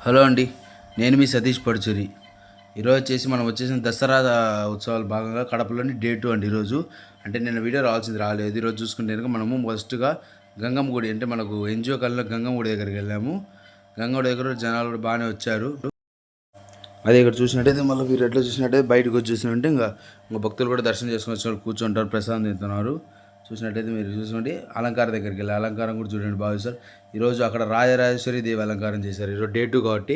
Hello అండి, నేను మీ సతీష్ పడుచూరి. ఈరోజు మనం వచ్చేసిన దసరా ఉత్సవాలు భాగంగా కడపలోని డే 2 అండి. ఈరోజు అంటే నిన్న వీడియో రావాల్సింది రాలేదు. ఈరోజు చూసుకుంటే కనుక మనము ఫస్ట్గా గంగమ్మ గుడి, అంటే మనకు ఎన్జిఓ కాలంలో గంగమ్మ గుడి దగ్గరికి వెళ్ళాము. గంగమ్మ గుడి దగ్గర జనాలు కూడా బాగానే వచ్చారు. అదే ఇక్కడ చూసినట్టయితే మళ్ళీ మీరు ఎట్లా చూసినట్టయితే బయటకు వచ్చి చూసినట్టే ఇంకా భక్తులు కూడా దర్శనం చేసుకుని వచ్చిన కూర్చుంటారు, ప్రసాదం తింటున్నారు. చూసినట్టయితే మీరు చూసినట్టు అలంకారం దగ్గరికి వెళ్ళి అలంకారం కూడా చూడండి బాగా సార్. ఈరోజు అక్కడ రాజరాజేశ్వరి దేవి అలంకారం చేశారు. ఈరోజు డే 2 కాబట్టి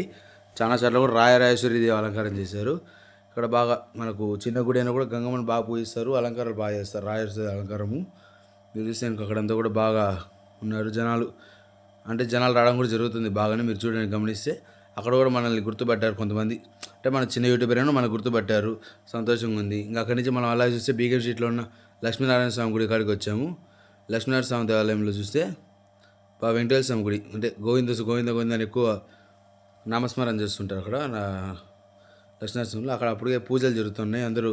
చాలా చోట్ల కూడా రాజరాజేశ్వరి దేవి అలంకారం చేశారు. ఇక్కడ బాగా మనకు చిన్న గుడి అయినా కూడా గంగమ్మని బాగా పూజిస్తారు, అలంకారాలు బాగా చేస్తారు. రాజరాజేశ్వరి అలంకారము మీరు చూస్తే అక్కడంతా కూడా బాగా ఉన్నారు జనాలు. అంటే జనాలు రావడం కూడా జరుగుతుంది బాగానే, మీరు చూడండి గమనిస్తే. అక్కడ కూడా మనల్ని గుర్తుపట్టారు కొంతమంది, అంటే మన చిన్న యూట్యూబర్ అయినా మనకు గుర్తుపట్టారు, సంతోషంగా ఉంది. ఇంకా అక్కడి నుంచి మనం అలా చూస్తే బీకే స్ట్రీట్లో ఉన్న లక్ష్మీనారాయణ స్వామి గుడి కాడికి వచ్చాము. లక్ష్మీనారాయణ స్వామి దేవాలయంలో చూస్తే వెంకటేశ్వర స్వామి గుడి, అంటే గోవింద గోవింద గోవింద అని ఎక్కువ నామస్మరణ చేస్తుంటారు అక్కడ లక్ష్మీనారాయణ స్వామిలో. అక్కడ అప్పటికే పూజలు జరుగుతున్నాయి, అందరూ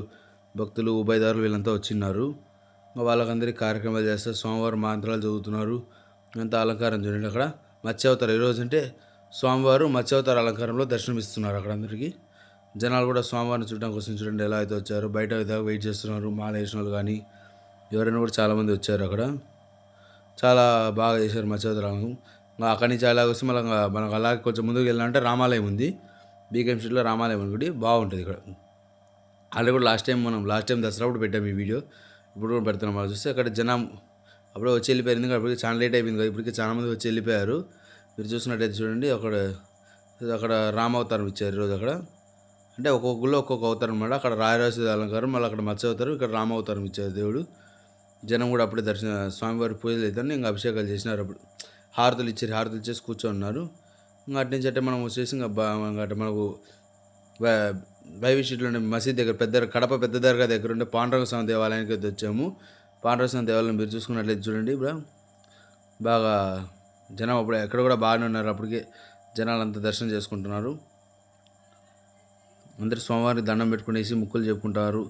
భక్తులు ఉభయదారులు వీళ్ళంతా వచ్చిన్నారు. వాళ్ళకందరికీ కార్యక్రమాలు చేస్తారు, స్వామివారు మంత్రాలు చదువుతున్నారు. అంతా అలంకారం చూడండి. అక్కడ మత్స్యావతారం ఈరోజు అంటే స్వామివారు మత్స్యావతార అలంకారంలో దర్శనమిస్తున్నారు. అక్కడ అందరికీ జనాలు కూడా స్వామివారిని చూడడం కోసం చూడండి ఎలా అయితే వచ్చారు. బయట అయితే వెయిట్ చేస్తున్నారు, మాల వేసిన వాళ్ళు కానీ ఎవరైనా కూడా చాలామంది వచ్చారు. అక్కడ చాలా బాగా చేశారు మత్స్యావతారం. అక్కడి నుంచి అలాగ వస్తే మళ్ళీ మనకు అలాగే కొంచెం ముందుకు వెళ్ళాలంటే రామాలయం ఉంది. బీకేఎం స్ట్రీట్లో రామాలయం గుడి బాగుంటుంది ఇక్కడ. ఆల్రెడీ కూడా లాస్ట్ టైం దసరా కూడా పెట్టాము ఈ వీడియో, ఇప్పుడు కూడా పెడుతున్నాం. వాళ్ళు చూస్తే అక్కడ జనం అప్పుడే వచ్చి వెళ్ళిపోయారు, ఎందుకంటే అప్పటికి చాలా లేట్ అయిపోయింది కదా, ఇప్పటికీ చాలా మంది వచ్చి వెళ్ళిపోయారు. మీరు చూసినట్టయితే చూడండి, అక్కడ రామావతారం ఇచ్చారు ఈరోజు. అక్కడ అంటే ఒక్కొక్క గుళ్ళో ఒక్కొక్క అవతారం అనమాట. అక్కడ రాయరాజు అలంకారం, మళ్ళీ అక్కడ మత్స్య అవతారం, ఇక్కడ రామావతారం ఇచ్చారు దేవుడు. జనం కూడా అప్పుడే స్వామివారి పూజలు అవుతారు, ఇంకా అభిషేకాలు చేసినారు. అప్పుడు హారతులు ఇచ్చేసి కూర్చొన్నారు. ఇంకా అటు నుంచి అంటే మనం వచ్చేసి ఇంకా మనకు బైవి స్ట్రీట్లోని మసీద్ దగ్గర కడప పెద్ద దర్గా దగ్గర ఉండే పాండురంగ స్వామి దేవాలయానికి అయితే వచ్చాము. పాండురంగ స్వామి దేవాలయం మీరు చూసుకున్నట్లయితే చూడండి, ఇప్పుడు బాగా జనం అప్పుడు ఎక్కడ కూడా బాగానే ఉన్నారు. అప్పటికే జనాలంతా దర్శనం చేసుకుంటున్నారు. అందరు స్వామివారికి దండం పెట్టుకునేసి ముక్కులు చెప్పుకుంటారు.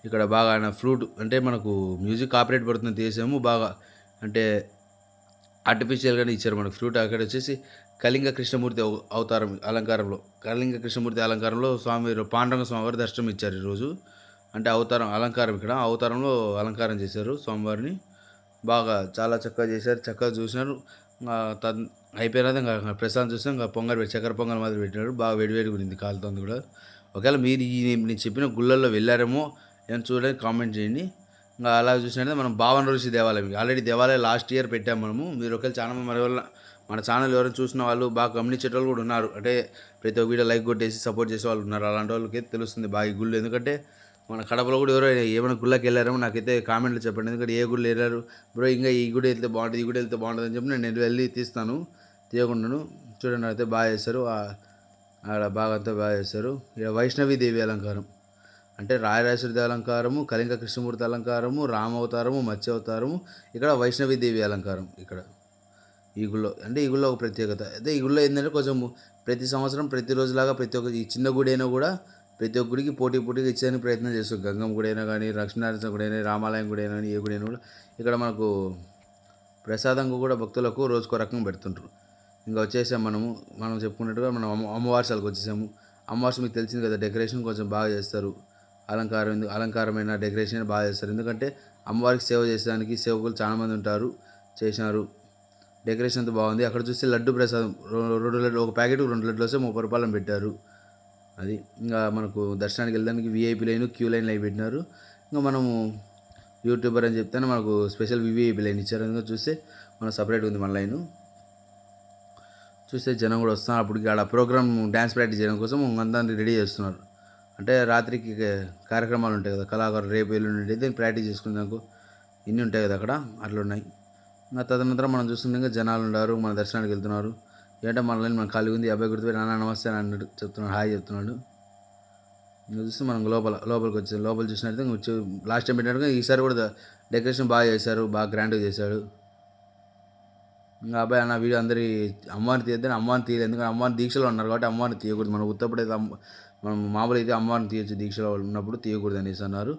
ఇక్కడ బాగా ఆయన ఫ్లూట్, అంటే మనకు మ్యూజిక్ ఆపరేట్ పడుతుంది తీసాము, బాగా అంటే ఆర్టిఫిషియల్గానే ఇచ్చారు మనకు ఫ్లూట్. అక్కడ వచ్చేసి కళింగ కృష్ణమూర్తి అలంకారంలో పాండురంగ స్వామివారి దర్శనం ఇచ్చారు ఈరోజు. అంటే అలంకారం ఇక్కడ అవతారంలో అలంకారం చేశారు స్వామివారిని. బాగా చాలా చక్కగా చేశారు, చక్కగా చూసినారు. అయిపోయినది ఇంకా ప్రసాదం చూస్తే ఇంకా చక్కెర పొంగల్ మాదిరి పెట్టినాడు. బాగా వేడివేడి గురించి కాలుతుంది కూడా. ఒకవేళ మీరు నేను చెప్పిన గుళ్ళల్లో వెళ్ళారేమో ఏమైనా చూడండి, కామెంట్ చేయండి. ఇంకా అలా చూసినట్టే మనం భావన ఋషి దేవాలయం, ఆల్రెడీ దేవాలయం లాస్ట్ ఇయర్ పెట్టాము మనము. మీరు ఒకవేళ ఛానల్ మన ఛానల్ ఎవరైనా చూసిన వాళ్ళు బాగా గమనించే వాళ్ళు కూడా ఉన్నారు, అంటే ప్రతి ఒక్క వీడియో లైక్ కొట్టేసి సపోర్ట్ చేసే వాళ్ళు ఉన్నారు. అలాంటి వాళ్ళకి తెలుస్తుంది బాగా ఈ గుళ్ళు. ఎందుకంటే మన కడపలో కూడా ఎవరో ఏమైనా గుళ్ళకి వెళ్ళారేమో నాకైతే కామెంట్లో చెప్పండి. ఎందుకంటే ఏ గుళ్ళు వెళ్ళారు బ్రో, ఇంకా ఈ గుడి వెళ్తే బాగుంటుంది, ఈ గుడి వెళ్తే బాగుంటుంది అని చెప్పి నేను వెళ్ళి తీస్తాను, తీయకుండాను. చూడండి అయితే బాగా చేస్తారు, అక్కడ బాగా అంతా బాగా చేస్తారు. ఇక్కడ వైష్ణవి దేవి అలంకారం, అంటే రాయరాజేశ్వరి అలంకారము, కళింగ కృష్ణమూర్తి అలంకారము, రామావతారము, మత్స్యావతారము, ఇక్కడ వైష్ణవి దేవి అలంకారం. ఇక్కడ ఈ గుళ్ళో, అంటే ఈ గుళ్ళో ఒక ప్రత్యేకత. అయితే ఈ గుళ్ళో ఏంటంటే కొంచెం ప్రతి సంవత్సరం ప్రతిరోజులాగా ప్రతి ఒక్క ఈ చిన్న గుడి అయినా కూడా ప్రతి ఒక్క గుడికి పోటీగా ఇచ్చేయడానికి ప్రయత్నం చేస్తాం. గంగమ్మ గుడి అయినా కానీ, లక్ష్మీనారాయణ గుడి అయినా, రామాలయం గుడి అయినా కానీ, ఏ గుడి అయినా కూడా ఇక్కడ మనకు ప్రసాదంగా కూడా భక్తులకు రోజుకో రకంగా పెడుతుంటారు. ఇంకా వచ్చేసాం మనం చెప్పుకున్నట్టుగా మనం అమ్మవారిసాలకు వచ్చేసాము. అమ్మవారి మీకు తెలిసింది కదా, డెకరేషన్ కొంచెం బాగా చేస్తారు. అలంకారమైన డెకరేషన్ బాగా చేస్తారు. ఎందుకంటే అమ్మవారికి సేవ చేసేదానికి సేవకులు చాలామంది ఉంటారు, చేసినారు. డెకరేషన్ అంతా బాగుంది. అక్కడ చూస్తే లడ్డు ప్రసాదం 2 లడ్డు, ఒక ప్యాకెట్ 2 లడ్లు వస్తే 30 రూపాయలు పెట్టారు. అది ఇంకా మనకు దర్శనానికి వెళ్ళడానికి విఐపీ లైన్, క్యూ లైన్ అవి పెట్టినారు. ఇంకా మనము యూట్యూబర్ అని చెప్తేనే మనకు స్పెషల్ విఐపీ లైన్ ఇచ్చారు. ఎందుకంటే చూస్తే మనం సపరేట్ ఉంది మన లైను. చూస్తే జనం కూడా వస్తున్నారు. అప్పటికి ఆడ ప్రోగ్రామ్ డ్యాన్స్ ప్రాక్టీస్ చేయడం కోసం అందరినీ రెడీ చేస్తున్నారు. అంటే రాత్రికి కార్యక్రమాలు ఉంటాయి కదా, కళాకారులు రేపు ఎల్లుండి దీన్ని ప్రాక్టీస్ చేసుకునేందుకు ఇన్ని ఉంటాయి కదా అక్కడ, అట్లా ఉన్నాయి. ఇంకా తదనంతరం మనం చూస్తుండగా జనాలు ఉన్నారు, మన దర్శనానికి వెళ్తున్నారు. ఏంటంటే మన ఖాళీ ఉంది, అబ్బాయి గుర్తుపెట్టి నాన్న నమస్తే అని అన్నాడు, చెప్తున్నాడు, హాయ్ చెప్తున్నాడు. ఇంకా చూస్తే మనం లోపలికి వచ్చాం. లోపల చూసినట్టు లాస్ట్ టైం పెట్టినట్టుగా ఈసారి కూడా డెకరేషన్ బాగా చేశారు, బాగా గ్రాండ్గా చేశాడు. ఇంకా అబ్బాయి అన్న వీడియో అందరి అమ్మవారిని తీయద్దని అమ్మవారిని తీయలేదు, ఎందుకంటే అమ్మవారిని దీక్షలో ఉన్నారు కాబట్టి అమ్మవారిని తీయకూడదు. మనం ఉత్తప్పుడైతే మనం మామూలు అయితే అమ్మవారిని తీయచ్చు, దీక్షలో ఉన్నప్పుడు తీయకూడదు అనేసి అన్నారు.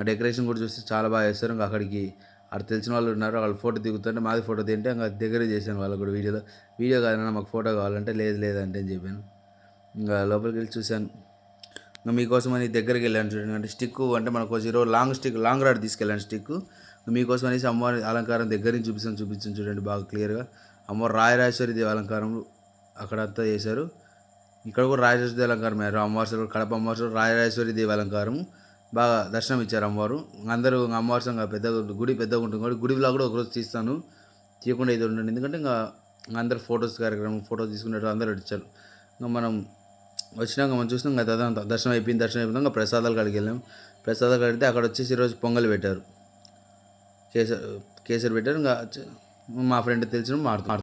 డెకరేషన్ కూడా చూస్తే చాలా బాగా చేస్తారు. ఇంకా అక్కడికి అక్కడ తెలిసిన వాళ్ళు ఉన్నారు, వాళ్ళు ఫోటో దిగుతుంటే మాది ఫోటో తింటే ఇంకా దగ్గర చేశాను వాళ్ళకు కూడా. వీడియో కాదన్నా మాకు ఫోటో కావాలంటే లేదంటే అని చెప్పాను. ఇంకా లోపలికి వెళ్ళి చూశాను. ఇంకా మీకోసం అని దగ్గరికి వెళ్ళాను చూడండి. అంటే స్టిక్ అంటే మనకు ఈరోజు లాంగ్ రాడ్ తీసుకెళ్ళాను స్టిక్. మీకోసం అనేసి అమ్మవారి అలంకారం దగ్గర నుంచి చూపించాను చూడండి బాగా క్లియర్గా. అమ్మవారు రాజరాజేశ్వరి దేవి అలంకారం అక్కడంతా చేశారు. ఇక్కడ కూడా రాజరాజేశ్వరి దేవి అలంకారం అయ్యారు. అమ్మవారు కడప అమ్మవారు రాజరాజేశ్వరి దేవి అలంకారం బాగా దర్శనం ఇచ్చారు అమ్మవారు. అందరూ అమ్మవారి సంగా గుడి పెద్దగా ఉంటుంది కాబట్టి గుడి వ్లాగ్ కూడా ఒకరోజు తీస్తాను, తీయకుండా ఇది ఉండండి. ఎందుకంటే ఇంకా అందరు ఫోటోస్ తీసుకునేట్టు అందరూ వచ్చారు. ఇంకా మనం వచ్చినాక మనం చూసినాం ఇంకా అదంతా దర్శనం అయిపోయింది. ఇంకా ప్రసాదాలు కాడికి వెళ్ళాం. ప్రసాదాలు కడిగితే అక్కడ వచ్చేసి ఈరోజు పొంగల్ పెట్టారు, కేసరి పెట్టారు. ఇంకా మా ఫ్రెండ్ తెలిసిన మాట్లాడుతున్నాడు.